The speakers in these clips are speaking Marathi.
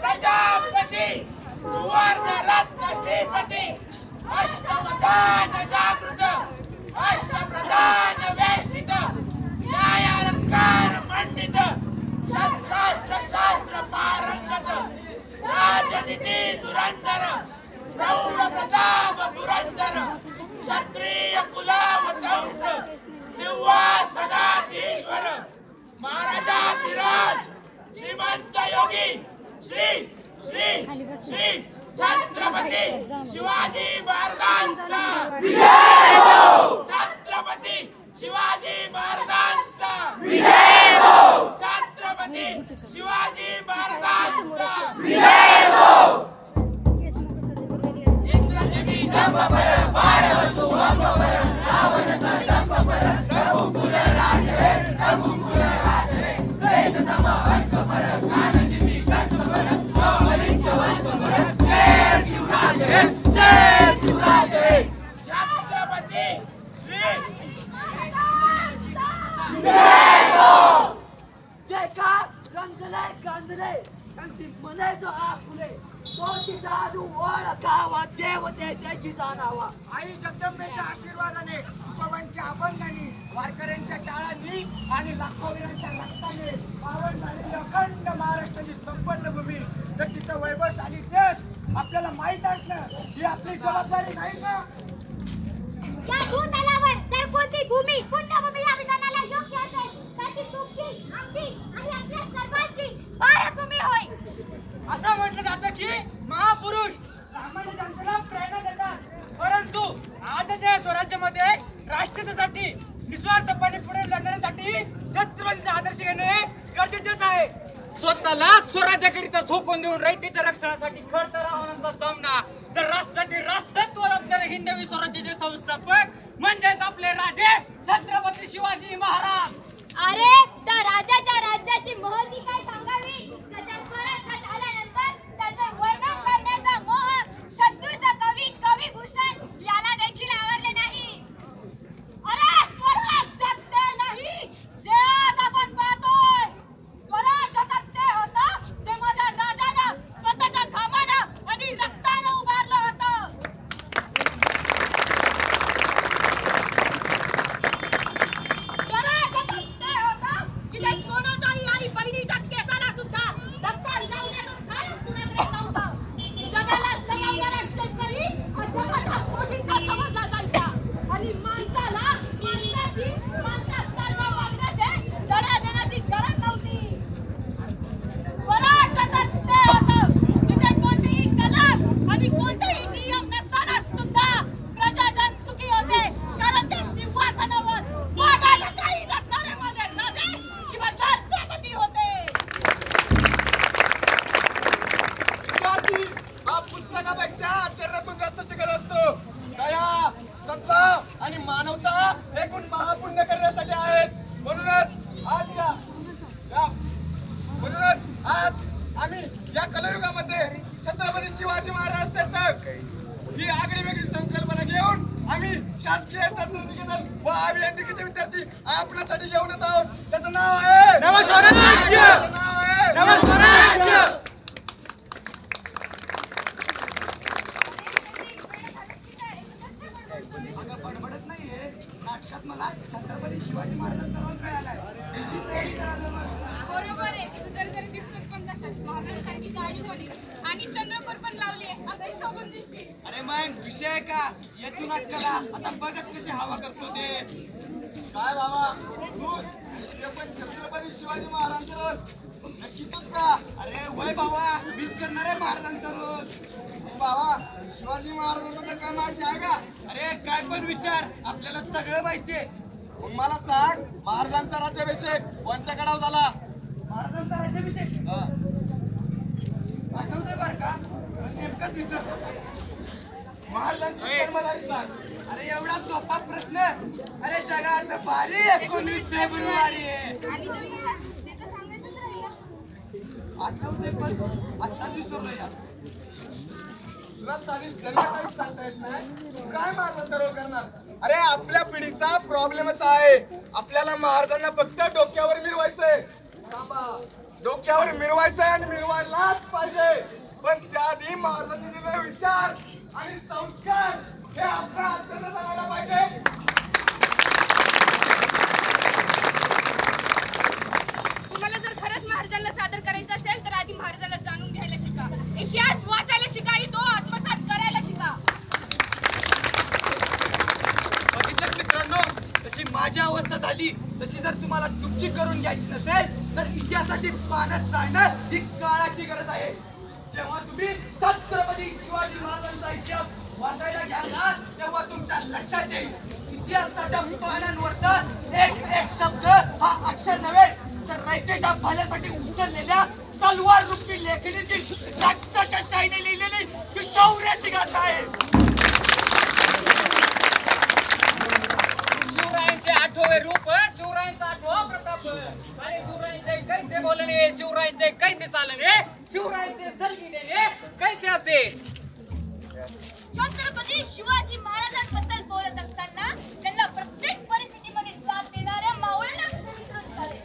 प्रजापती सुवर्ण रत्न श्रीपती अष्टप्रधान जागृत अष्टप्रधान वेष्टित न्यायालंकार मंडित शस्त्रास्त्र शास्त्र पारंगत राजनीती धुरंधर प्रौढ प्रताप पुरंदर क्षत्रिय कुलावतंस सिंहासनाधीश्वर महाराजाधिराज श्रीमंत योगी श्री श्री श्री छत्रपती शिवाजी महाराजांचा विजय हो. छत्रपती शिवाजी महाराजांचा विजय हो. छत्रपती शिवाजी महाराजांचा विजय हो. इंद्रजिमी जंबपर बाणवसु अंबपर रावण संदंबपर रघुकुल राजवे रघुकुल राजवे द्वैततम हंसपर कानजिमी कंसपर कोमलिंच वंशपर जय शिवराजे जय शिवराजे छत्रपती श्री जय हो. जयकार गंजले गंजले त्यांची मने जो आपुले कोटी साधू ओळखावा देवतेची जाणावा. आई जगदंबेच्या आशीर्वादाने तुकोबांच्या अभंगाने वारकऱ्यांच्या टाळांनी आणि लाखो वीरांच्या रक्ताने पावन झालेली अखंड महाराष्ट्राची संपन्न भूमी तर तिचं वैभवशाली देश आपल्याला माहित असणं ही आपली जबाबदारी नाही का? या भूतलावर जर कोणती भूमी पुण्यभूमी या विधानाला योग्य असेल तर ती तुमची आमची आणि आपल्या सर्वांची भारतभूमी होय. असं म्हटलं जातं की महापुरुष सामान्य जनतेला प्रेरणा देतात, परंतु आजच्या स्वराज्यामध्ये राष्ट्रीयतेसाठी निस्वार्थपणे पुढे लढण्यासाठी छत्रपतीचा आदर्श घेणे गरजेचेच आहे. स्वतःला स्वराज्याकरिता झोकून देऊन रयतेच्या रक्षणासाठी खडतर आव्हानांचा सामना तर राष्ट्राचे राष्ट्रत्व असणारे हिंदवी स्वराज्याचे संस्थापक म्हणजेच आपले राजे छत्रपती शिवाजी महाराज. अरे त्या राजाच्या राज्याची महती काय सांगावी. त्याच्या स्वराज्य झाल्यानंतर त्याचं वर्णन करण्याचा मोह शत्रूचा कवी कविभूषण याला देखील आवरले नाही. अरे स्वराज्यात ते नाही जे आज आपण पाहतोय. स्वराज्यात ते होतं जे माझ्या राजानं स्वतःच्या घामानं आणि रक्तानं उभारलं होतं. स्वराज्यात ते होतं की जे कोणाच्याही आई बहिणीच्या केसाला सुद्धा धक्का लावण्याचं कारण कुणाकडे नव्हतं. जगाला जगवणारा शेतकरी हा जगाचा पोशिंदा समजला जायचा आणि माणसाला माणसासारखं वागण्याचे धडे देण्याची गरज नव्हती. स्वराज्यात ते होतं जिथे कोणतीही कलम आणि कोणतेही नियम नसताना सुद्धा प्रजाजन सुखी होते, कारण ते सिंहासनावर वाघाच्या काही नसणारे माझे राजे शिवछत्रपती होते. विद्यार्थी हा पुस्तकापेक्षा आचरणातून जास्त शिकत असतो. दया, सद्भाव आणि मानवता एकूण महापुण्य करण्यासाठी आहेत. म्हणूनच आज आम्ही या कलयुगामध्ये छत्रपती शिवाजी महाराज तक ही आगळी वेगळी संकल्पना घेऊन आम्ही शासकीय तंत्रनिकेतन व अभियांत्रिकीचे विद्यार्थी आपल्यासाठी घेऊन येत आहोत. त्याचं नाव आहे नवस्वराज्य. त्याचं नाव आहे नवस्वराज्य. बडबडत नाहीये. नाटकात मला छत्रपती शिवाजी महाराजांचा रोल मिळालाय. बरोबर आहे. तू तर घरी दिसतोस पण तसाच महाराजांसारखी गाडी पण आणि चंद्रकोर पण लावली आहे. अगदी शोभून दिसते. अरे मग विषय का येतो नाटकाला आता बघत कशी हवा करतो ते. काय बाबा तू ते पण छत्रपती शिवाजी महाराजांचा रोल नक्की तूच का? अरे वय बाबा मीच करणार आहे महाराजांचा रोल. बाबा शिवाजी महाराजांबद्दल काय माहिती आहे का? अरे काय पण विचार आपल्याला सगळं माहितीये. मग मला सांग महाराजांचा राज्याभिषेक कोणत्या गडावर झाला? महाराजांचा राज्याभिषेक आठवतंय बरं का? नेमकंच विसरलो. महाराजांची जन्मतारीख सांग. अरे एवढा सोपा प्रश्न. अरे जगात बारी 19 फेब्रुवारी आहे. आणि ते तर सांगायचंच राहिलं. आठवते पण आत्ताच विसरलो यार. तुला साधी जन्मतारीख सांगता येत नाही, तू काय महाराज सर्व करणार? अरे आपल्या पिढीचा प्रॉब्लेमच आहे, आपल्याला महाराजांना फक्त डोक्यावर मिरवायचंय. डोक्यावर मिरवायचंय आणि मिरवायलाच पाहिजे, पण त्याआधी महाराजांनी दिलेले विचार आणि संस्कार हे आपल्या हाताने जायला पाहिजे. तुम्हाला जर खरंच महाराजांना सादर करायचं असेल तर आधी महाराजांना जाणून घ्यायला शिका, इतिहास वाचायला शिका आणि तो आत्मसात करायला शिका. बघितलं मित्रांनो, तशी माझी अवस्था झाली तशी जर तुम्हाला तुमची करून घ्यायची नसेल तर इतिहासाची पाण्यात जाणं ही काळाची गरज आहे. जेव्हा तुम्ही छत्रपती शिवाजी महाराजांचा इतिहास वाचायला घ्याल ना तेव्हा तुमच्या लक्षात येईल इतिहासाच्या पानांवरचा एक एक शब्द हा अक्षर नव्हे तर रयतेच्या भल्यासाठी उचललेल्या तलवार रूपी लेखणीतील रक्ताच्या शाईने लिहिलेली ही शौर्याची गाथा आहे. शिवरायांचे आठवे रूप, शिवरायांचा आठवा प्रताप, आणि शिवरायांचे कैसे बोलणे, शिवरायांचे कैसे चालणे, शिवरायांचे सलगी देणे कैसे असे. छत्रपती शिवाजी महाराजांबद्दल बोलत असताना त्यांना प्रत्येक परिस्थितीमध्ये साथ देणाऱ्या मावळ्यांना विसरून झाले.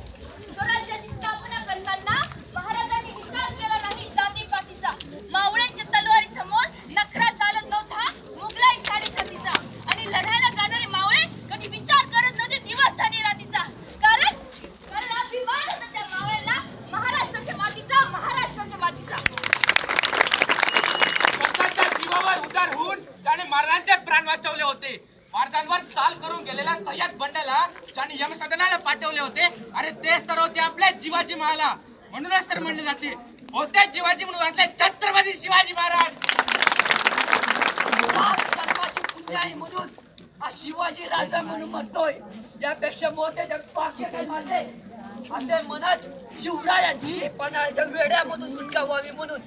स्वराज्याची स्थापना करताना महाराजांनी विचार केला नाही जातीपातीचा, मावळ्यांच्या तलवारीसमोर नखरा चालत नव्हता मुघलाई साडेसातीचा, आणि लढायला जाणारे मावळे कधी विचार करत नव्हते दिवस आणि रात्रीचा. कारण अभिमान होता त्या मावळ्यांना महाराष्ट्राच्या मातीचा, महाराष्ट्राच्या मातीचा. स्वतःच्या जीवावर उदार होऊन त्याने महाराजांचे प्राण वाचवले होते. महाराजांवर चाल करून गेलेल्या सह्याद बंडाला ज्याने यमसदनाला पाठवले होते, अरे तेच तर होते आपले शिवाजी महाराज. म्हणूनच तर म्हणले जाते होते शिवाजी म्हणून वाचले छत्रपती शिवाजी महाराज. जन्माची पुण्याई म्हणून हा शिवाजी राजा म्हणून म्हणतोय, यापेक्षा मोठे जग बाकी काही माझे असे म्हणत शिवरायांची पन्हाळ्याच्या वेड्यामधून सुटका व्हावी म्हणून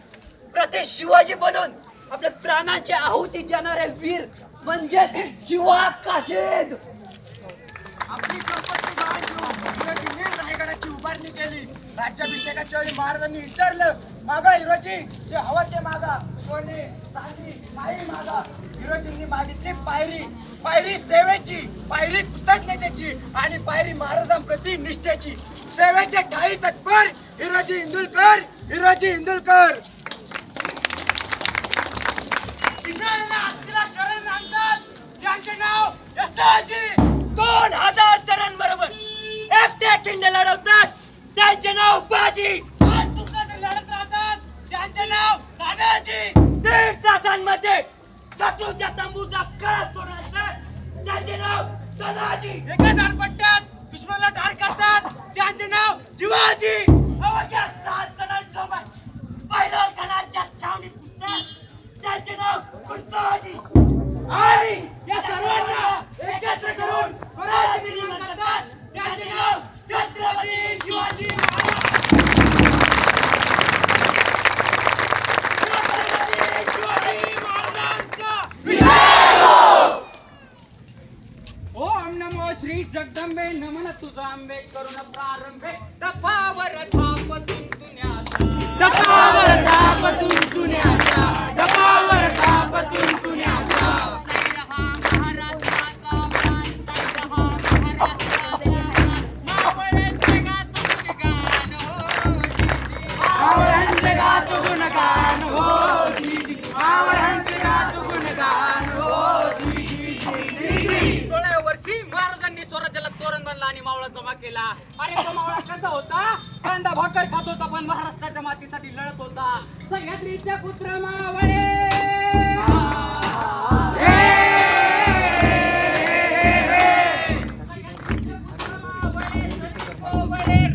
प्रति शिवाजी बनून आपल्या प्राणाची आहुती देणारे वीर म्हणजे शिवा काशीद. आपली संपत्ती गहाण ठेवून हिरोजींनी रायगडाची उभारणी केली. राज्याभिषेकाच्या वेळी महाराजांनी विचारलं, मागा हिरोजी, जे हवं ते मागा, सोने चांदी काही मागा. हिरोजींनी मागितली पायरी, पायरी सेवेची, पायरी कृतज्ञतेची आणि पायरी महाराजांप्रती निष्ठेची. सेवेचे ठाई तत्पर हिरोजी इंदुलकर, हिरोजी इंदुलकर. शरण आणतात त्यांचे नाव यसाजी. 2000 तरांबरोबर एकट्या खिंड लढवतात त्यांचे नाव बाजी. आज तुमच्याकडे लढत राहतात त्यांचे नाव तानाजी. 1.5 तासांमध्ये शत्रूच्या तंबूचा कळस सोडतात त्यांचे नाव तानाजी. एका दानपट्ट्यात दुश्मनाला ठार करतात त्यांचे नाव शिवाजी. अवघ्या 7 जणांसोबत पैलवानखानाच्या छावणीत घुसतात त्यांचे नाव कुंताजी. आणि या सर्वांना एकत्र करून स्वराज्य निर्माण करतात त्यांचे नाव छत्रपती शिवाजी महाराज. छत्रपती शिवाजी महाराजांचा ओम नमो श्री जगदंबे, नमन तुझा अंबे, करुण प्रारंभे डपावर थाप तुंतुण्याचा, डपावर थाप तुंतुण्याचा, डपावर थाप तुंतुण्याचा. सैर हा महाराष्ट्राचा प्राण, सैर हा महाराष्ट्राचा प्राण, मावळ्यांचे गातो गुणगान हो जी. मावळ्यांचे गातो गुणगान हो जी. मावळ्यांचे गातो गुणगान हो जी. 16व्या वर्षी महाराजांनी स्वराज्याला तोरण बांधला आणि मावळा जमा केला. अरे तो मावळा कसा होता? कांदा भाकर खात होता पण महाराष्ट्राच्या मातीसाठी लढत होता. सह्याद्रीचे पुत्र मावळे,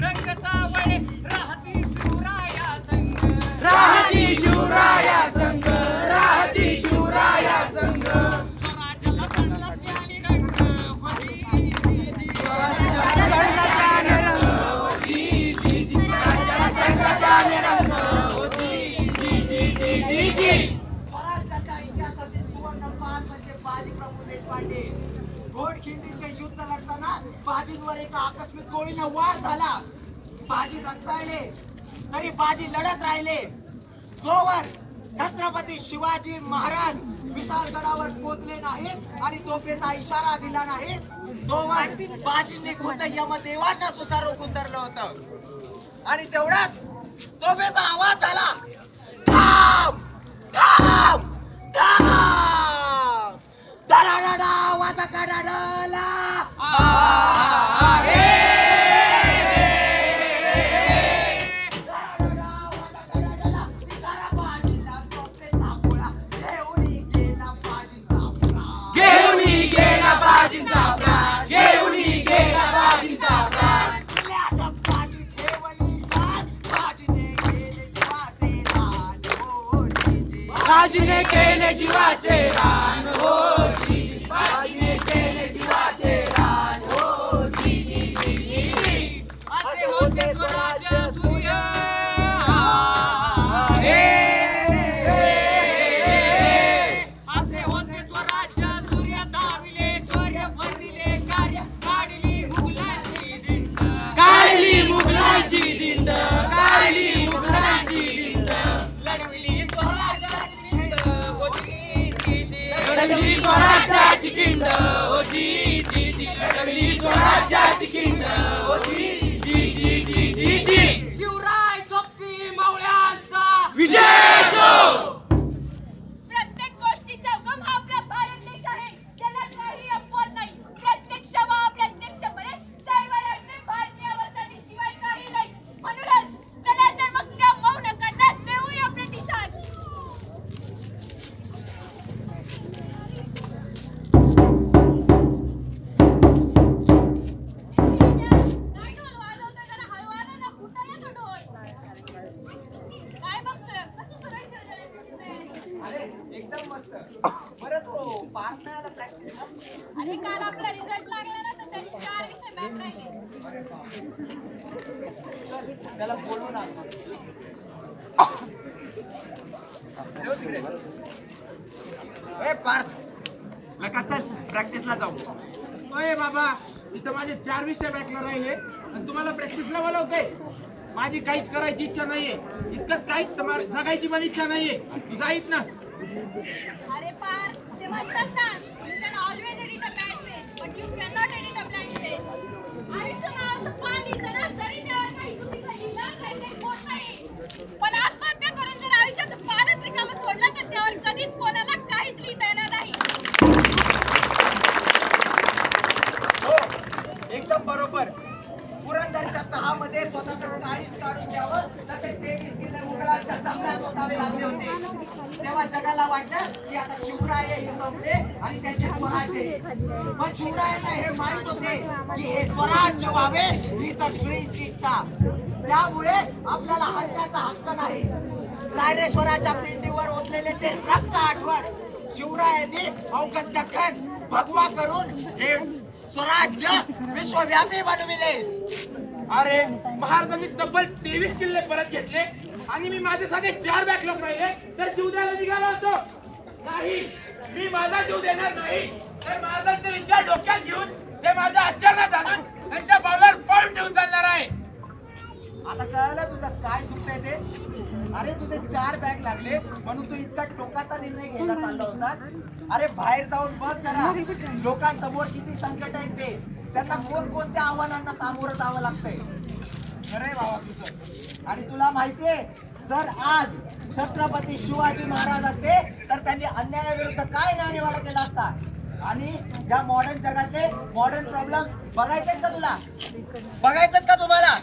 रंग सावळे, राहती शिवराया संग, राहती शिवराया संग, राहती शिवराया संग. स्वराज्याला चढला त्याने रंग होती. स्वराज्याच्या इतिहासातील सुवर्णपान म्हणजे बाजी प्रभू देशपांडे. घोडखिंडीचे युद्ध लढताना बाजींवर एका आकस्मिक गोळीनं वार झाला. बाजी रक्ताळले तरी बाजी लढत राहिले. जोवर छत्रपती शिवाजी महाराज विशाळगडावर पोहोचले नाहीत आणि तोफेचा इशारा दिला नाही, तोवर बाजींनी खुद्द यमदेवांना सुद्धा रोखून धरलं होतं. आणि तेवढाच तोफेचा आवाज झाला, थांब थांब थांब. दराडा आवाज काढायला बाजीने केले जीवाचे रान हो जी, बाजीने केले जीवाचे रान हो जी जी जी जी जी. असे होते स्वराज्य सूर्य असे होते स्वराज्य सूर्य दाविले शौर्य भरविले कार्य काढली मुघलांची दिंड, काढली मुघलांची दिंड, काढली मुघलांची दिंड. लढविली स्वराज्याची लढविली स्वराज्याची किंड हो जी जी जी, लढविली स्वराज्याची किंड हो जी जी जी जी जी जी. शिवराय सोबती मावळ्यांचा विजय असो. प्रत्येक गोष्टीचा उगम हा आपला भारत देश आहे, त्याला काही अपवाद नाही. प्रत्यक्ष वा अप्रत्यक्षपणे सर्व राष्ट्रीय भारतीय वसाहतीशिवाय काही नाही. म्हणूनच चला तर मग त्या मौन करण्यात देऊया प्रतिसाद. काय ढोल वाजवतोय, जरा हळू वाजव ना. कुठं येतो ढोल? काय बघतोय? कसं सुरू आहे शेजाऱ्यांची तयारी? अरे एकदम मस्त. बरं तो पास नाही आला प्रॅक्टिसला? अरे काल आपला रिझल्ट लागला ना, तर त्याची 4 विषय बॅक राहिले. त्याला बोलून आणतो. ठेव तिकडे. ए पार्थ, लका चल प्रॅक्टिसला जाऊ. अरे बाबा, इथं माझे 4 विषय बॅकला राहिले आणि तुम्हाला प्रॅक्टिसला बोलवते. माझी काहीच करायची इच्छा नाहीये, इतकंच काहीच जगायची पण इच्छा नाहीये. तू जाईत ना. अरे पार, ते म्हणतात ना, you can always edit a bad face, but you cannot edit a blank face. आयुष्य नावाचं पान लिहितं ना, जरी त्यावर काही चुकीचं लिहिलं, तरी ते होत नाही. पण आत्महत्या करून जर आयुष्याचं पानच रिकामं सोडलं, तर त्यावर कधीच कोणाला काहीच लिहिता येणार नाही. हो एकदम बरोबर. पुरंदरच्या तहामध्ये स्वतःचं काळीज काढून द्यावं, तसे 23 किल्ले मुघलांच्या जंगलात ओसावे लागले होते. तेव्हा जगाला वाटलं की आता शिवराय हे संपले आणि त्यांचे स्वराज्य येईल. पण शिवरायांना हे माहित होते की हे स्वराज्य व्हावे ही तर श्रींची इच्छा. त्यामुळे आपल्याला हत्याचा हक्क नाही. रायरेश्वराच्या पिंडीवर ओतलेले ते रक्त आठवण शिवरायांनी अवघड दख्खन भगवा करून हे स्वराज्य विश्वव्यापी बनविले. अरे महाराजांनी तब्बल 23 किल्ले परत घेतले आणि मी माझ्यासाठी 4 बॅकलॉग राहिले तर जीव द्यायला निघाला होतो. नाही, मी माझा जीव देणार नाही. तर महाराजांचे विचार डोक्यात घेऊन ते माझ्या आचरणात आणून त्यांच्या पावलावर पाऊल ठेवून चालणार आहे. आता कळलं तुझं काय चुकतंय ते? अरे तुझे 4 बॅग लागले म्हणून तू इतका टोकाचा निर्णय घ्यायला चालला होतास. अरे बाहेर जाऊन बघ जरा, लोकांसमोर किती संकट आहेत ते. त्यांना कोणकोणत्या आव्हानांना सामोरं जावं लागतंय. खरंय बाबा तुझं. आणि तुला माहितीये, जर आज छत्रपती शिवाजी महाराज असते तर त्यांनी अन्यायाविरुद्ध काय न्यायनिवाडा केला असता. आणि या मॉडर्न जगातले मॉडर्न प्रॉब्लेम बघायचेत का तुला? बघायचेत का तुम्हाला?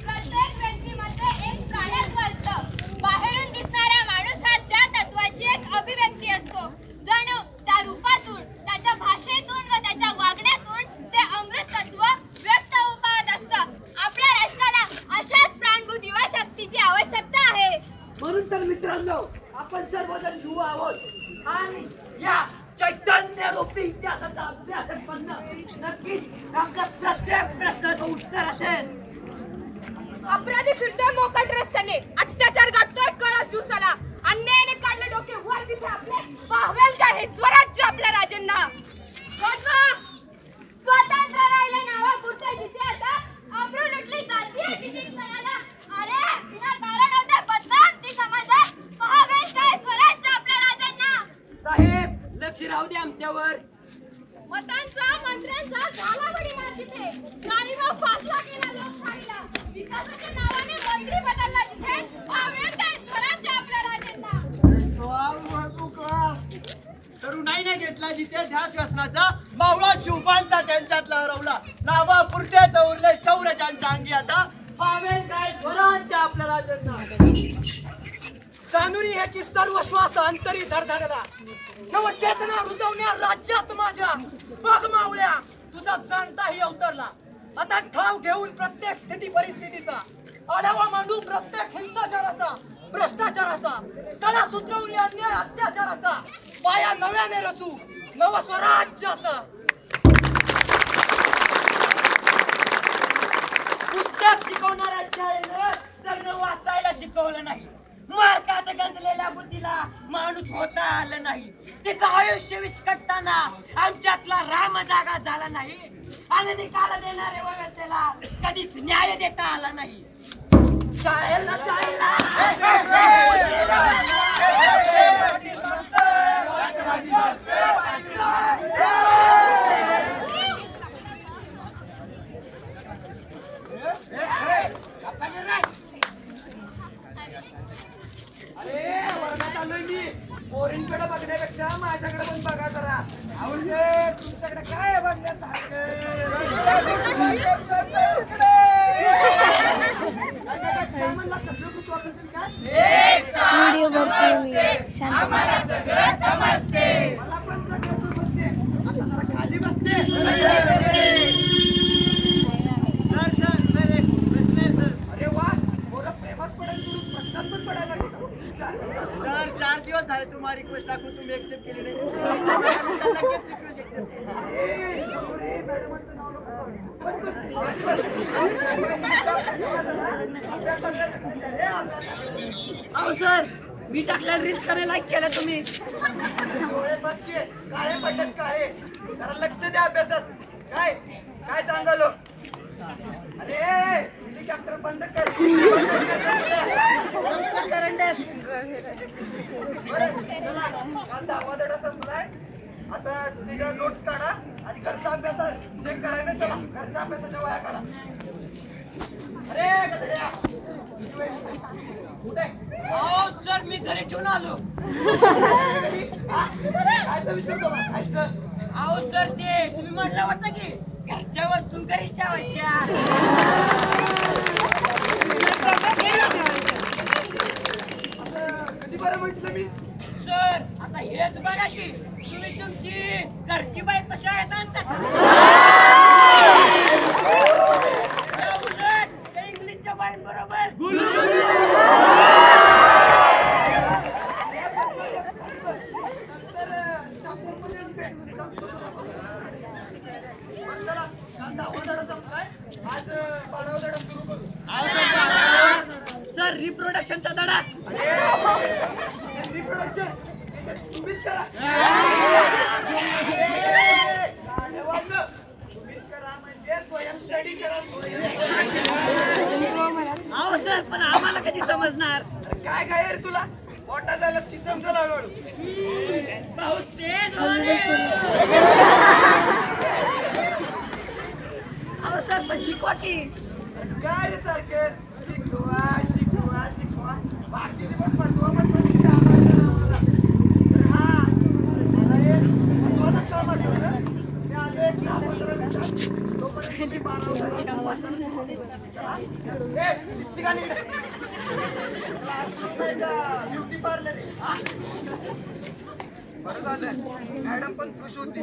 प्रत्येक व्यक्तीमध्ये एक प्राणत्व असतं. बाहेरून दिसणारा माणूस हा त्या तत्वाची एक अभिव्यक्ती असतो. जणू त्या रूपातून, त्याच्या भाषेतून व त्याच्या वागण्यातून ते अमृत तत्व व्यक्त होत असतं. आपल्या राष्ट्राला अशाच प्राणभूत युवा शक्तीची आवश्यकता आहे. म्हणून तर मित्रांनो, आपण सर्वजण युवा आहोत आणि या चैतन्य रूपी इतिहासाचा अभ्यास करणं नक्कीच आमच्या प्रत्येक प्रश्नाचं उत्तर असेल. अपराधी फिरतोय मोकाट रस्त्याने, अत्याचार गाठतोय कळस दिवसाला. अन्यायाने काढले डोके वर, तिथे आपले पाहवेल का हे स्वराज्य आपल्या राजांना? स्वतंत्र राहिले नावा कुठे जिथे आता अब्रू लुटली जाती आहे किती क्षणाला. अरे बिना कारण होते बदनाम ती समाजात साहेब लक्ष राहू दे आमच्यावर. मतांचा मंत्र्यांचा झाला बडी मार तिथे. गाडीवर फासला केला लोकशाहीला. विकासाच्या नावाने मंत्री बदलला तिथे. हवेत काय स्वराज्य आपल्या राजांना. तरुणाईने घेतला जिथे ध्यास व्यसनाचा मावळा शिवपांचा त्यांच्यातला हरवला. नावा पुरत्याचा उरले शौर्याच्या अंगी आता पावेल काय स्वराज्य आपल्या राजांना. जाणून ह्याची सर्व श्वास अंतरी धडधडला. नवचेतना रुजवण्या राज्यात माझ्या बघ मावळ्या तुझा जाणताही अवतरला. आता ठाव घेऊन प्रत्येक स्थिती परिस्थितीचा आढावा मांडू प्रत्येक हिंसाचाराचा भ्रष्टाचाराचा तळा सुधरवून अन्याय अत्याचाराचा पाया नव्याने रचू नव स्वराज्याचा. पुस्तक शिकवणाऱ्या शाळेनं जगणं वाचायला शिकवलं नाही. मार्कात गंजलेल्या बुद्धीला माणूस होता आलं नाही. तिचं आयुष्य विस्कटताना आमच्यातला राम जागा झाला नाही. आणि निकाल देणाऱ्या व्यवस्थेला कधीच न्याय देता आला नाही. शाळेला जायला अरे वर्गात आलोय मी. पोरींकडे बघण्यापेक्षा माझ्याकडे पण बघा जरा. तुमच्याकडे काय आहे बघण्यासारखं? काय म्हणला सगळं कुठं वापरतील काय? आम्हाला सगळं समजते. मला पण सगळं समजते. आता जरा खाली बसते. अरे वा पोरं प्रेमात पडायला सोडून प्रश्नात पण पडायला लागले. सर 4 दिवस झाले तुम्हाला रिक्वेस्ट टाकून तुम्ही एक्सेप्ट केली नाही. अहो सर मी टाकल्या रील्स करायला लाईक केलं तुम्ही. डोळे बघते काळे पडलेत काळे. जरा लक्ष द्या अभ्यासात. काय काय सांगालो. अरे हेलिकॉप्टर बंद कर. काल 10 धडा संपलाय. आता तुझ्या नोट्स काढा आणि घरचा अभ्यास चेक करायला चला. घरच्या अभ्यासाच्या वया काढा. अरे गधड्या कुठे? अहो सर मी घरी ठेवून आलो. काय विचारतो खायचं. अहो सर ते तुम्ही म्हटलं होतं की घरच्या वस्तू घरीच ठेवायच्या. कधी बरं म्हटलं मी. सर आता हेच बघा की तुम्ही तुमची घरची बाई कशा आहेत आणता. त्या इंग्लिशच्या बाई बरोबर आज 12वा धडा सुरू करू. सर रिप्रोडक्शनचा धडा. रिप्रोडक्शन तुम्हीच करा. तुम्हीच करा म्हणजे स्वयं स्टडी करा. अहो सर पण आम्हाला कधी समजणार. काय काय रे तुला मोठा झाला की समजा हळूहळू. अहो सर पण शिकवा की. काय रे सारखं शिकवा शिकवा शिकवा. बाकीचे पण महत्व पण तुम्ही कामाचं आम्हाला. तर हा महत्वाचं काम आठवलं. मी आलो एक 10-15 मिनिटात. तोपर्यंत तुम्ही 12 ब्युटी पार्लर आहे. बरं झालं मॅडम पण खुश होती.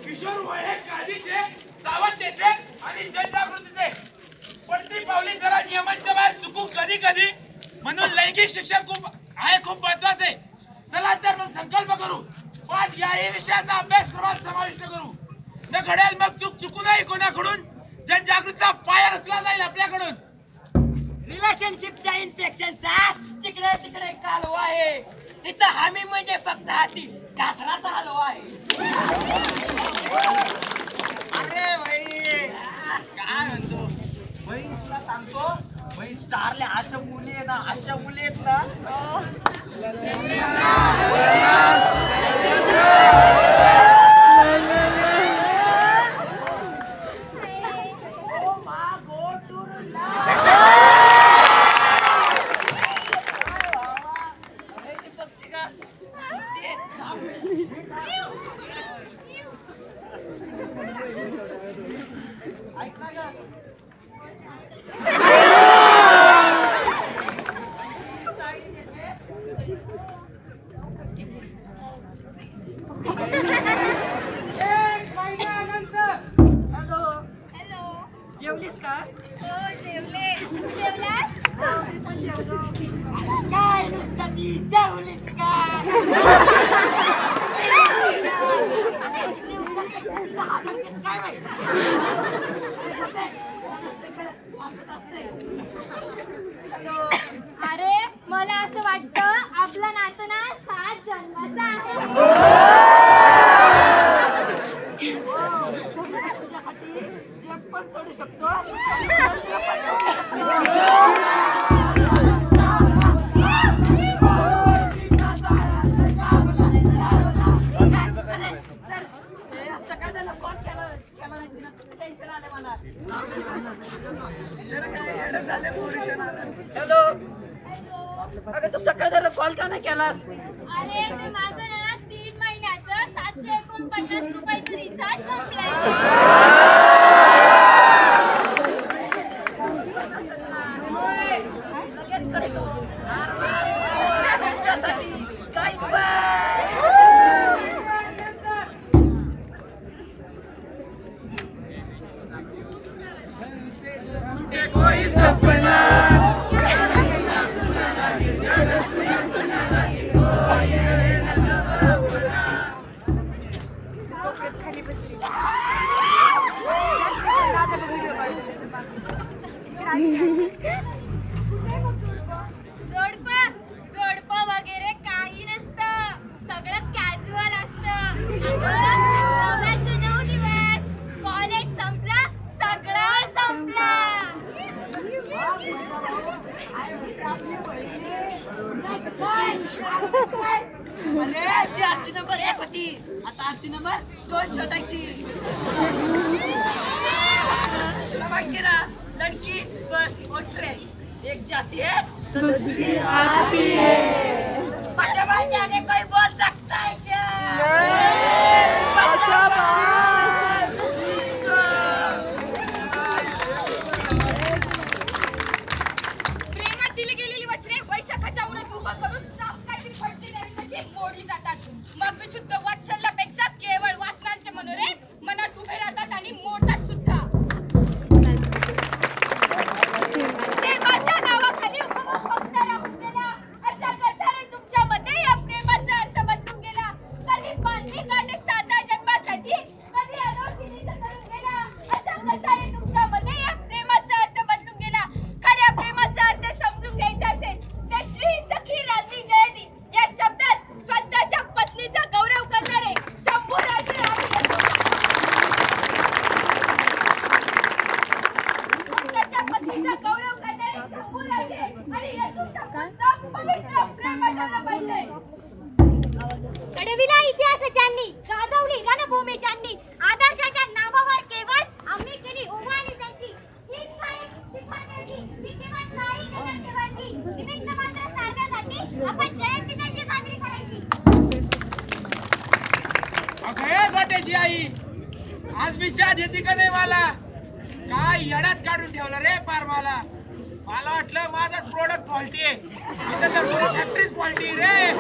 किशोर वय हे काळजीचे दावत देते आणि जनजागृतीचे पडती पावली जरा नियमांच्या बाहेर चुकू कधी कधी. म्हणून लैंगिक शिक्षण खूप महत्वाचे. चला तर मग संकल्प करू. पाठ याही विषयाचा अभ्यासक्रमात समाविष्ट करू. न घडेल मग चुकू नाही कोणाकडून. जनजागृतीचा पाया रचला जाईल आपल्याकडून. रिलेशनशिपच्या इन्फेक्शनचा तिकडे तिकडे कालवा आहे. इथं हमी म्हणजे फक्त हाती घातराचा हलवा आहे. अरे भाई काय म्हणतो बाई स्टारला अशा मुली आहे ना, अशा मुली आहेत ना. हॅलो. जेवलीस का? हो जेवले. तू जेवलास? काय नुसतं ती जेवलीस का? काय माहिती? अरे मला असं वाटतं आपलं नातं ना 7 जन्माचं आहे. तुझ्यासाठी जग पण सोडू शकतो आणि चंद्र पण सोडू शकतो. हॅलो, अगं तू सकाळ जरा कॉल का नाही केलास? अरे ते माझं ना 3 महिन्याचं 749 रुपयाचं रिचार्ज संपलंय. लगेच करतो. तुमच्यासाठी काय पण. जोडपं वगैरे काही नसतं, सगळं कॅज्युअल असतं. अगं 9 दिवस कॉलेज संपलं, सगळं संपलं. अरे ती आजची नंबर 1 होती, आता आजची नंबर 2 शोधायची. तुला माहिती ना, लडकी बस और ट्रेन एक जाती है तो दूसरी आती है. बच्चा भाई के आगे कोई बोल सकता है क्या? बच्चा भाई प्रेमात दिली गेलेली वचने वैशाखाच्या उन्हात उभा करून काहीतरी फटके द्यावी तशी मोडली जातात. मग विशुद्ध वात्सल्यापेक्षा केवळ वासनांचे मनोरे मनात उभे राहतात आणि मोडतात सुद्धा. प्रेमाच्या नावाखाली फक्त राहून गेला. असा कसा रे तुमच्या मध्ये या प्रेमाचा अर्थ बदलून गेला? कधी बांधली गाठी 7 जन्मासाठी, कधी अनोळखीने करून गेला. असा कसा रे तुमच्या मध्ये या प्रेमाचा अर्थ बदलून गेला? खऱ्या प्रेमाचा अर्थ समजून घ्यायचा असेल तर श्री सखी रात्री जयंती या शब्दात स्वतःच्या पत्नीचा गौरव करणारे शंभूराजे स्वतःच्या पत्नीचा गौरव करणारे शंभूराजे आणि येशू शब्दाचा पवित्र प्रेम आठवलं पाहिजे. कडविला इतिहासाच्यांनी गाजवली रणभूमीच्यांनी आदर्शाच्या नावावर केवळ आम्ही केली उभारणी त्यांची. हीच काय शिकवण्याची नीतिमत्ता नाही जगण्याची निमित्त मात्र साधण्यासाठी आपण जयंती त्यांची साजरी करायची. अगं गोट्याची आई, आज मी चहा देते का नाही मला? काय येड्यात काढून ठेवलं रे पार मला. मला वाटलं माझाच प्रोडक्ट फॉल्टी आहे, इथं तर पुरी फॅक्टरीच फॉल्टी रे.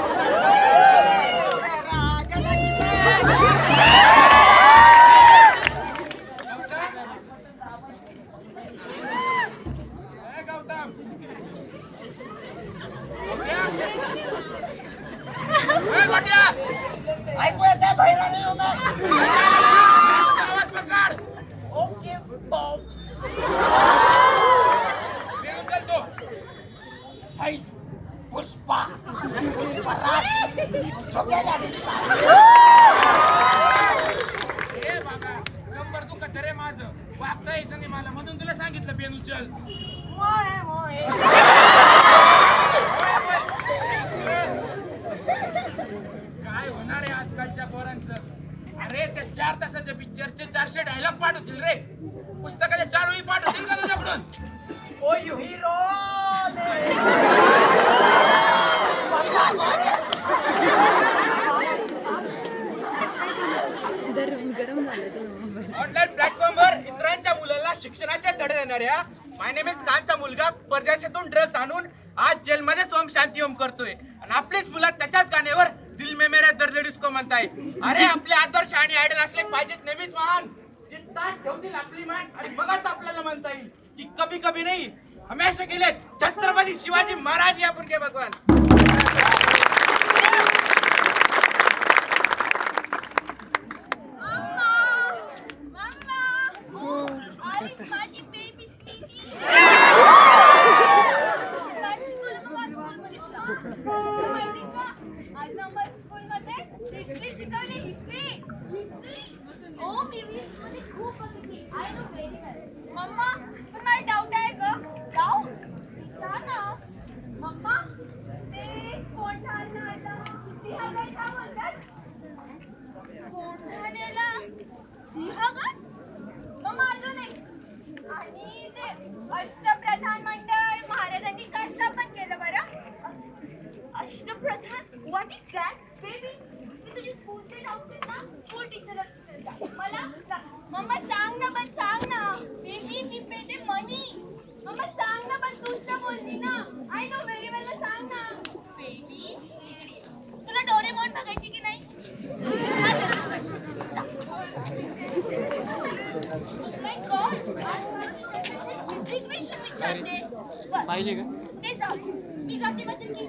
गौतम, गोट्या ऐकू येते बहिराणी आवाज पण काढ. Okay box. मी उचलतो. हाय पुष्पा पुष्पराज छोट्या गाडीचा. ए बाबा, नंबर तू कधी रे माझं वागता यायचं नाही मला म्हणून तुला सांगितलं पेन उचल. काय होणार आहे आजकालच्या पोरांचं? अरे त्या 4 तासाच्या पिक्चरचे 400 डायलॉग पाठवतील रे, पुस्तकाच्या 4 वही पाठवतील का तुझ्याकडून? ओ यू हिरो ऑनलाईन प्लॅटफॉर्मवर इतरांच्या मुलाला शिक्षणाचे धडे देणाऱ्या माय नेम इज खानचा मुलगा परदेशातून ड्रग्ज आणून आज जेलमध्येच ओम शांती ओम करतोय आणि आपलीच मुलं त्याच्याच गाण्यावर दिल में मेरे दर्द डिस्को म्हणताय. अरे आपले आदर्श आणि आयडल असले पाहिजेत नेहमीच महान, जे ताट ठेवतील आपली मान आणि मगच आपल्याला म्हणता येईल की कभी कभी नाही हमेशा गेले छत्रपती शिवाजी महाराज आपण के भगवान. माझी बेबी स्वीटी माहिती का आज नंबर स्कूल मध्ये हिस्ट्री शिकवली. हिस्ट्री ओ बेबी मला खूप बघितली. I know very well. Mamma पण मला डाऊट आहे ग. डाऊट विचार ना मम्मा. ते कोंढाण्याला सिंहगड का म्हणतात? कोंढाण्याला सिंहगड मग अजून एक आणि ते अष्टप्रधान मंडळ महाराजांनी का स्थापन केलं बरं? अष्टप्रधान व्हॉट इज दॅट बेबी? मी तुझी स्कूलचे डाऊट ना स्कूल टीचरला विचारते. मला मम्मा सांग ना पण सांग ना. बेबी मी पेटे मनी. मम्मा सांग ना पण तूच तर बोलली ना. आय नो व्हेरी वेल. सांग ना बेबी. तुला डोरेमॉन बघायची की नाही? पाहिजे का ते जाऊ. मी जाते माझ्या किती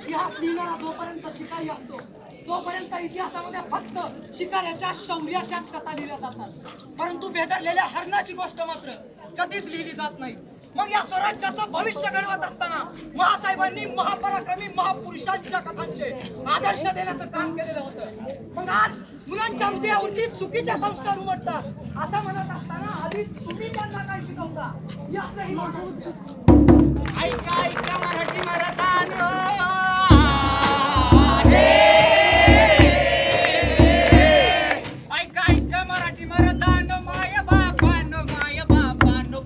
इतिहास लिहिणारा जोपर्यंत शिकारी असतो तोपर्यंत इतिहासामध्ये फक्त शिकाऱ्याच्या शौर्याच्याच कथा लिहिल्या जातात, परंतु बेदरलेल्या हरणाची गोष्ट मात्र कधीच लिहिली जात नाही. मग या स्वराज्याचं भविष्य घडवत असताना महासाहेबांनी महापराक्रमी महापुरुषांच्या कथांचे आदर्श देण्याचं काम केलेलं होतं. मग आज मुलांच्या हृदयावरती चुकीचे संस्कार उमटतात असं म्हणत असताना आधी तुम्ही त्यांना काय शिकवता ही आपल्याही ऐका ऐका मराठी मराठानो. ऐका ऐका मराठी मराठानो. माय बापानो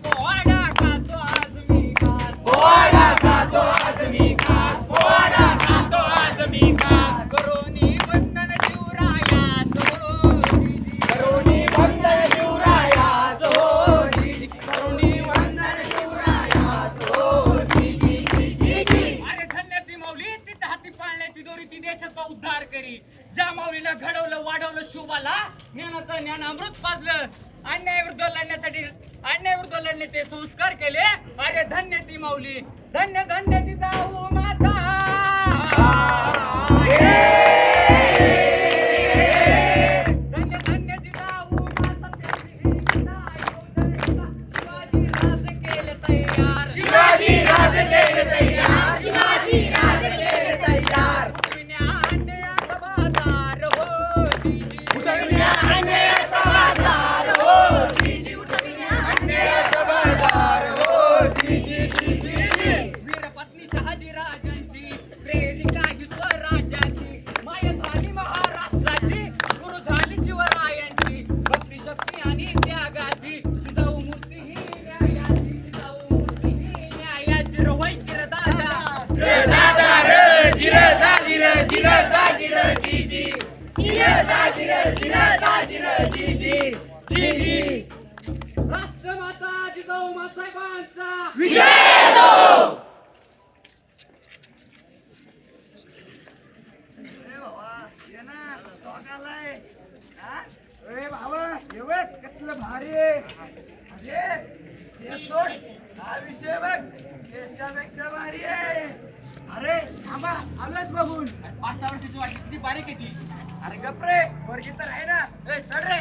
पोवाडा खातो आज मी खास. पोवाडा खातो आज मी खास. पोवाडा खातो आज मी खास. करोनी वंदन शिवरायास हो. करोनी वंदन शिवरायास हो. करोनी वंदन शिवरायास हो. अरे धन्य ती माऊली तिच्या हाती पाळण्याची दोरी ती देशाचा उद्धार करी. ज्या माऊलीला घडवलं वाढवलं शिवबाला ज्ञानाचं ज्ञान अमृत पाजलं. अन्यायाविरुद्ध लढण्याचे संस्कार केले. अरे धन्य ती माऊली. धन्य धन्य ती जाऊ माता. धन्य धन्य ती जाऊ माता. शिवाजी राज केले तयार. शिवाजी राज केले तयार. शिवाजी राज केले तयार. अन्यायाचा बाजार हो. अन्यायाचा बाजार हो. वीरपत्नी शहाजी राजांची प्रेरिका ही स्वराज्याची माय झाली महाराष्ट्राची. गुरु झाली शिवरायांची भक्ती शक्ती आणि त्यागाची. जिजाऊ मूर्ती ही न्यायाची. जिजाऊ मूर्ती ही न्यायाची. रोवै किर दादा रे दादा रे जिर जा जिर जिर जा जिर जी जी. जिर जा जिर जिर जा जिर जी जी जी जी. राष्ट्रमाता जिजाऊ मासाहेबांचा विजय असो. अरे बाबा एवढं कसलं भारी आहे. अरे हे सोड हा विषय बघ त्याच्यापेक्षा भारी आहे. अरे थांबा आम्हालाच बघून 5-6 वर्षाची वाटली किती बारीक आहे ती. अरे गप्रे वर्गी तर आहे ना. ए चढ रे.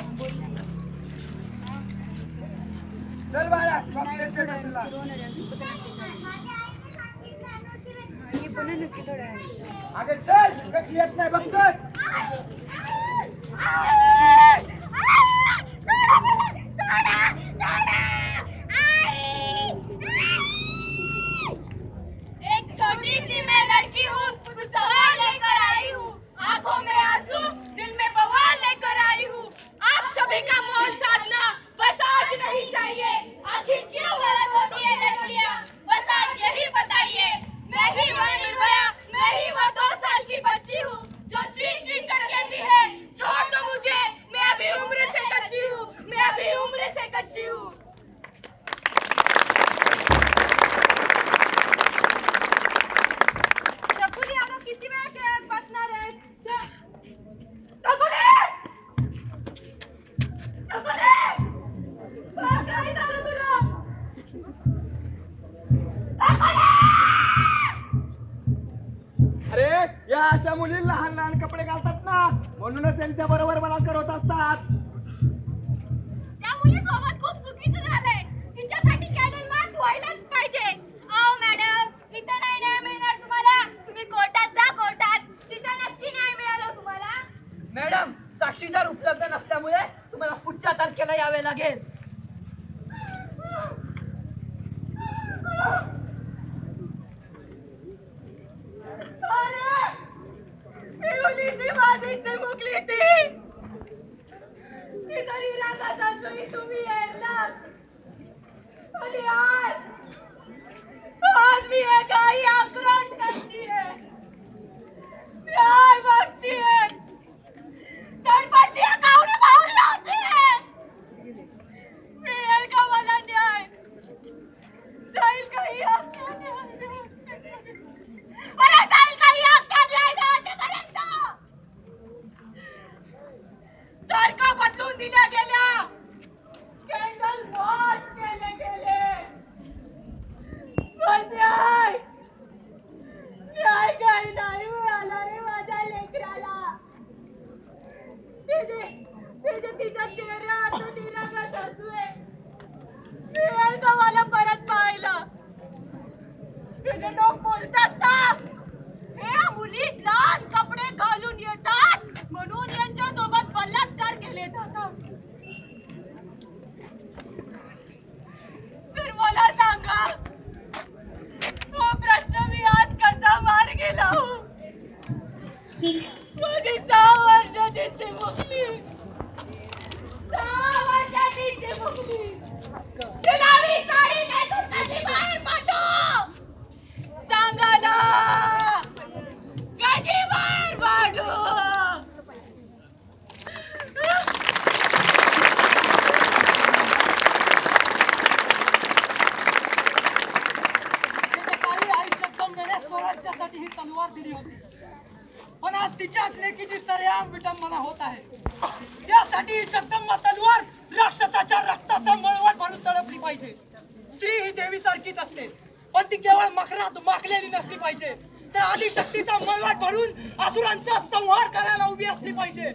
चल बाळा चॉकलेट दे तुला. अगं चल कशी येत नाही बघतोच. एकच जीव. शकुनी अगं किती वेळ खेळत बसणार आहे? काय झालं तुला? अरे या अशा मुली लहान लहान कपडे घालतात ना, म्हणूनच त्यांच्या बरोबर बलात्कार होत असतात. त्या मुली सोबत खूप चुकीचं झालंय. तिच्यासाठी कॅन्डल मार्च व्हायलाच पाहिजे. आओ मॅडम, इथं नाही न्याय मिळणार तुम्हाला. तुम्ही कोर्टात जा, कोर्टात. तिथं नक्की न्याय मिळालं तुम्हाला. मॅडम, साक्षीदार उपलब्ध नसल्यामुळे तुम्हाला पुढच्या तारखेला यावे लागेल. अरे ही मुलीची माझी चिमुकली ती तरी रागात असूनही तुम्ही येणार. आणि आज मी एकाही आक्रोश करतीये. न्याय मागतीये. तडपडतीये, कावरी बावरी होतीये. मिळेल का मला न्याय? जाईल काही अख्खा न्याय? मला जाईल काही अख्खा न्याय न होतेपर्यंत. तारखा बदलून दिल्या गेल्या. कॅन्डल मार्च केले गेले. पण न्याय काही नाही मिळाला रे माझ्या लेकराला. तिच्या चेहऱ्यावर निरागस हसू आहे. मिळेल का मला परत पाहायला? तुझे लोक बोलतात ना, हे मुली लहान कपडे घालून येतात म्हणून यांच्या सोबत बलात्कार केले जातात. तर मला सांगा, तो प्रश्न मी आज कसा मार गेला हो? माझी 6 वर्षाची चिमुकली, 6 वर्षाची चिमुकली, तिला मी साडी नेसून कशी बाहेर पाठवू? सांगा ना, कशी बाहेर पाठवू? काळी आई जगदंबेने स्वराज्यासाठी ही तलवार दिली होती, पण आज तिच्याच लेकीची सरेआम विटंबना होत आहे. त्यासाठी जगदंबा तलवार राक्षसाच्या रक्ताचा मळवट म्हणून तळपली पाहिजे. स्त्री ही देवीसारखीच असते, पण ती केवळ मकरात माखलेली नसली पाहिजे, तर आदिशक्तीचा मळवट भरून असुरांचा संहार करायला उभी असली पाहिजे.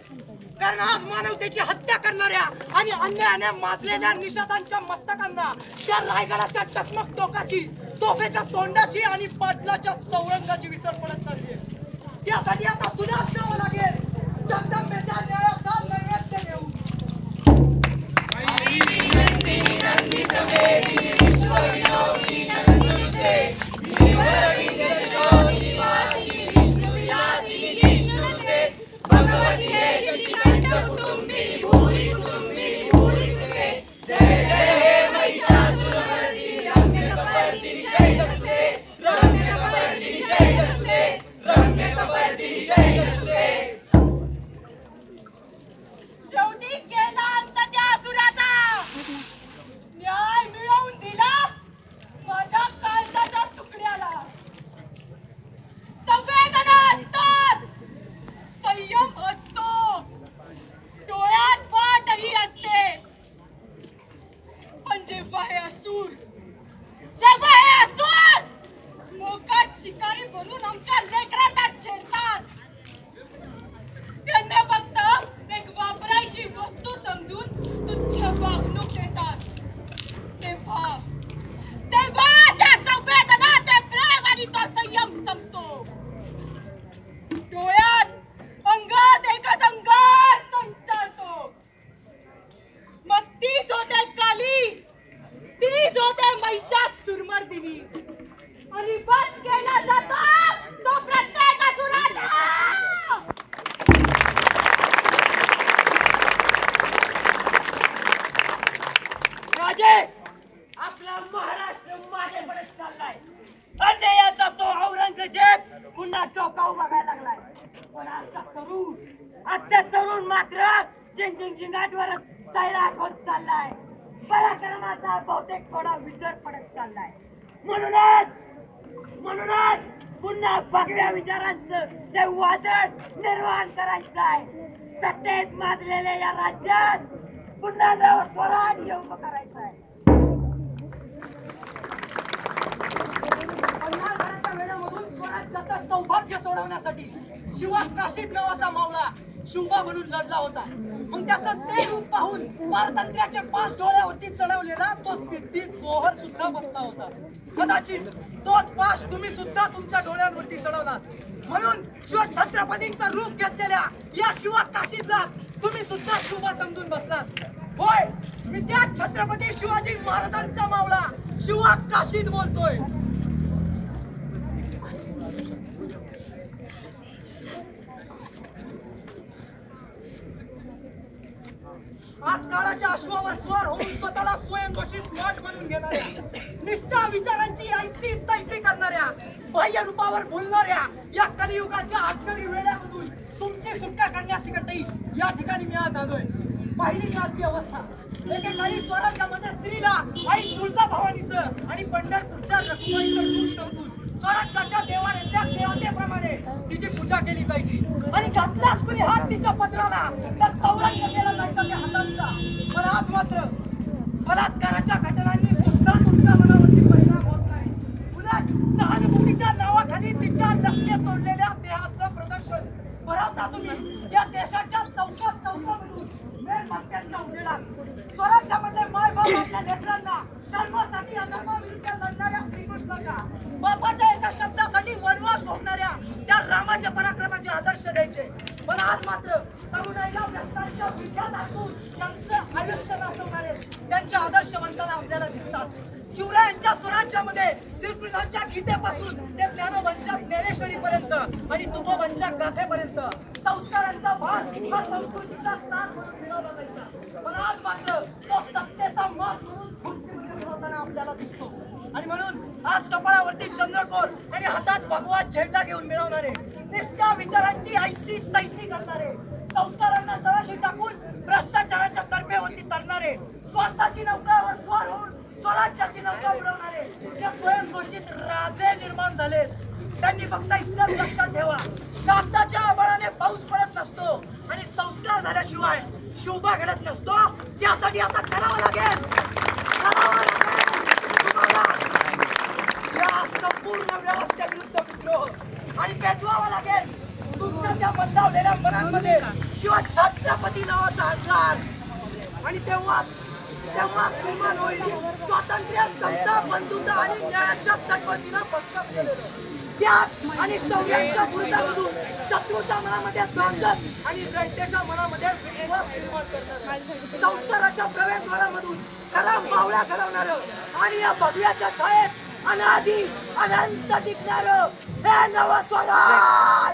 कारण आज मानवतेची हत्या करणाऱ्या आणि अन्यायाने माजलेल्या निषादांच्या मस्तकांना त्या रायगडाच्या टकमक टोकाची, तोफेच्या तोंडाची आणि पाटलाच्या चौरंगाची विसर पडत चालली आहे. त्यासाठी आता तुलाच जावं लागेल जगदंबेच्या न्यायाचा नैवेद्य घेऊन. शेवटी केला अंत त्या असुराचा. न्याय मिळवून दिला माझ्या काळजाच्या तुकड्याला. संवेदना असतात, संयम असतो, डोळ्यात वाटही असते, पण जेव्हा हे असुर मोकाट शिकारी बनून आमच्या लेकरांना छेडतात, त्यांना फक्त एक वापरायची वस्तू समजून तुच्छ वागणूक देतात, तेव्हा त्या संवेदना, ते प्रेम आणि तो संयम संपतो. डोळ्यात अंगात एकच अंगार संचारतो. मग तीच होते काली, तीच होते महिषासुरमर्दिनी. आणि बंद केला जातो तो प्रत्येक असुराचा. राजे, आपला महाराष्ट्र माझ्याकडे चाललाय. अन्यायाचा तो औरंगजेब पुन्हा टोकाऊ बघायला लागलाय. पण आजचा तरुण मात्र जिंगाटवरच सैराट होत चाललाय. पराक्रमाचा बहुतेक थोडा विसर पडत चाललाय. म्हणूनच पुन्हा भगव्या विचारांचं ते वादळ निर्माण करायचं आहे. सत्तेत माजलेल्या या राज्यात पुन्हा नवं स्वराज्य उभं करायचं आहे. 50 वर्षाच्या वेळेमधून स्वराज्याचं सौभाग्य सोडवण्यासाठी शिवा काशीद नावाचा मावळा शिवबा म्हणून लढला होता. मग त्याचं ते रूप पाहून पारतंत्र्याचे 5 डोळ्यावरती चढवलेला तो सिद्धी जोहर सुद्धा बसला होता. कदाचित तोच पाश तुम्ही सुद्धा तुमच्या डोळ्यांवरती चढवला. म्हणून शिव छत्रपतींचं रूप घेतलेल्या या शिवा काशीदला तुम्ही सुद्धा शिवबा समजून बसलात. होय, मी त्या छत्रपती शिवाजी महाराजांचा मावळा शिवा काशीद बोलतोय. आज काळाच्या अश्वावर स्वार होऊन स्वतःला स्वयंघोषित स्मार्ट बनवून घेणाऱ्या, निष्ठा विचारांची ऐसी तैसी करणाऱ्या, बाह्य रूपावर बोलणाऱ्या या कलियुगाच्या आजकाली वेळामधून तुमची सुटका करण्यासाठी या ठिकाणी मी आज आलोय. पहिली काळची अवस्था एकेकाळी स्वराज्यामध्ये स्त्रीला आई तुळजाभवानीचं आणि पंढरपूरच्या रखुमाईचं रूप समजून स्वराज्याच्या देवाऱ्याच्या देवतेप्रमाणे तिची पूजा केली जायची आणि घातलाच कुणी हात तिच्या पत्राला तर चौरंग केला जायचा त्या हातांचा. पण आज मात्र बलात्काराच्या घटनांनी सुद्धा तुमच्या मनावरती परिणाम होत नाही. उलट सहानुभूतीच्या नावाखाली तिच्या लचके तोडलेल्या देहाचं प्रदर्शन भरवता तुम्ही या देशाच्या चौकामधून मेलबत्त्यांच्या उजेडात. स्वराज्यामध्ये मायबाप आपल्या लेकरांना धर्मासाठी अधर्माविरुद्ध लढणाऱ्या श्रीकृष्णाच्या बापाच्या एका शब्दासाठी वनवास भोगणाऱ्या त्या रामाच्या पराक्रमाचे आदर्श द्यायचे. पण आज मात्र तरुणाईला व्यक्तांच्या विद्यात असून त्यांचं आयुष्य नाचवणारे त्यांचे आदर्श म्हणताना आपल्याला दिसतात. शिवरायांच्या स्वराज्यामध्ये श्रीकृष्णांच्या गीतेपासून ते ज्ञानोबांच्या ज्ञानेश्वरीपर्यंत आणि तुकोबांच्या गाथेपर्यंत संस्कारांचा भास हा संस्कृतीचा सार म्हणून मिळवला जायचा. पण आज मात्र तो सत्तेचा मास म्हणून खुर्चीमध्ये मिळवताना आपल्याला दिसतो. आणि म्हणून आज कपाळावरती चंद्रकोर आणि हातात भगवा झेंडा घेऊन मिळवणारे, निष्ठा विचारांची ऐसी तैसी करणारे, संस्कारांना तळाशी टाकून भ्रष्टाचाराच्या तर्फेवरती तरणारे, स्वार्थाची नौकावर स्वार होऊन स्वराज्याची नौका उडवणारे या स्वयंघोषित राजे निर्माण झालेत. त्यांनी फक्त इतकंच लक्षात ठेवा, कागदाच्या बळाने पाऊस पडत नसतो आणि संस्कार झाल्याशिवाय शोभा घडत नसतो. त्यासाठी आता करावं लागेल तुम्हाला या संपूर्ण व्यवस्थेविरुद्ध विद्रोह आणि पेटवावा लागेल तुमच्या त्या मंदावलेल्या मनांमध्ये शिवा छत्रपती नावाचा अहंकार. आणि तेव्हा निर्माण होईल स्वातंत्र्य, समता, बंधुता आणि न्यायाच्या तटबंदीला बळकट केलेलं. त्याग आणि शौर्याच्या बुरुजामधून शत्रूच्या मनामध्ये दहशत आणि दैत्याच्या मनामध्ये विश्वास निर्माण करणारं, संस्काराच्या प्रवेशद्वारामधून खरा मावळा घडवणारं आणि या भगव्याच्या छायेत अनादी अनंत टिकणारं हे नवं स्वराज.